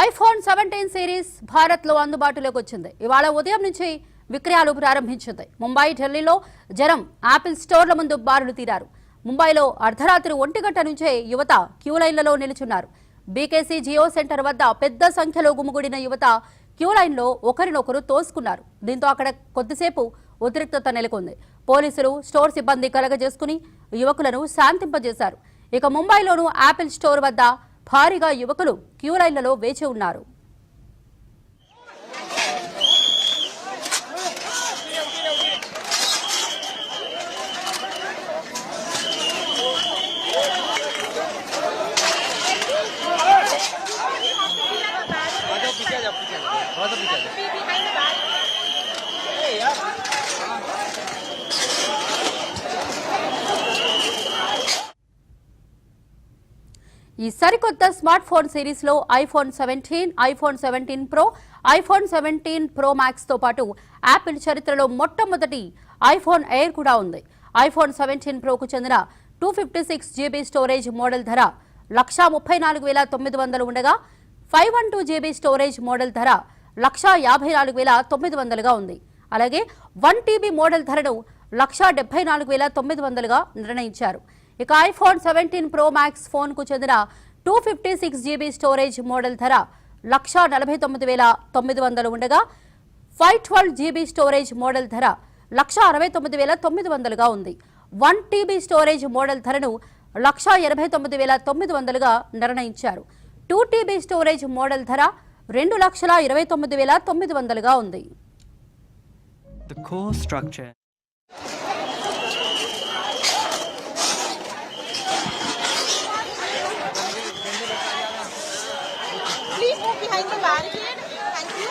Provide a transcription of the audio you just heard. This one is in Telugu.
ఐఫోన్ 17 సిరీస్ భారత్ లో అందుబాటులోకి వచ్చింది. ఇవాళ ఉదయం నుంచి విక్రయాలు ప్రారంభించింది. ముంబై, ఢిల్లీలో జనం యాపిల్ స్టోర్ల ముందు బారులు తీరారు. ముంబైలో అర్ధరాత్రి 1 గంట నుంచే యువత క్యూ లైన్లలో నిలుచున్నారు. బీకేసీ జియో సెంటర్ వద్ద పెద్ద సంఖ్యలో గుమిగూడిన యువత క్యూ లైన్లో ఒకరినొకరు తోసుకున్నారు. దీంతో అక్కడ కొద్దిసేపు ఉద్రిక్తత నెలకొంది. పోలీసులు, స్టోర్ సిబ్బంది కలగజేసుకుని యువకులను శాంతింపజేశారు. ఇక ముంబైలోనూ యాపిల్ స్టోర్ వద్ద భారీగా యువకులు క్యూ లైన్లలో వేచి ఉన్నారు. ఈ సరికొత్త స్మార్ట్ ఫోన్ సిరీస్ లో iPhone 17, iPhone 17 pro, iPhone 17 pro max తో పాటు యాపిల్ చరిత్రలో మొట్టమొదటి ఐఫోన్ ఎయిర్ కూడా ఉంది. ఐఫోన్ 17 ప్రోకు చెందిన 256 GB స్టోరేజ్ మోడల్ ధర 1,34,900 ఉండగా 512 GB స్టోరేజ్ మోడల్ ధర 1,54,900గా ఉంది. అలాగే 1 TB మోడల్ ధరను 1,74,900గా నిర్ణయించారు. ఇక ఐఫోన్ 17 ప్రో మ్యాక్స్ ఫోన్ కు చెందిన 256 GB స్టోరేజ్ మోడల్ ధర 1,49,900 ఉండగా 512 GB స్టోరేజ్ మోడల్ ధర 1,69,900గా ఉంది. 1 TB స్టోరేజ్ మోడల్ ధరను 1,89,900గా నిర్ణయించారు. 2 TB స్టోరేజ్ మోడల్ ధర 2,29,900గా ఉంది. The core structure. Please move behind the barricade. Thank you.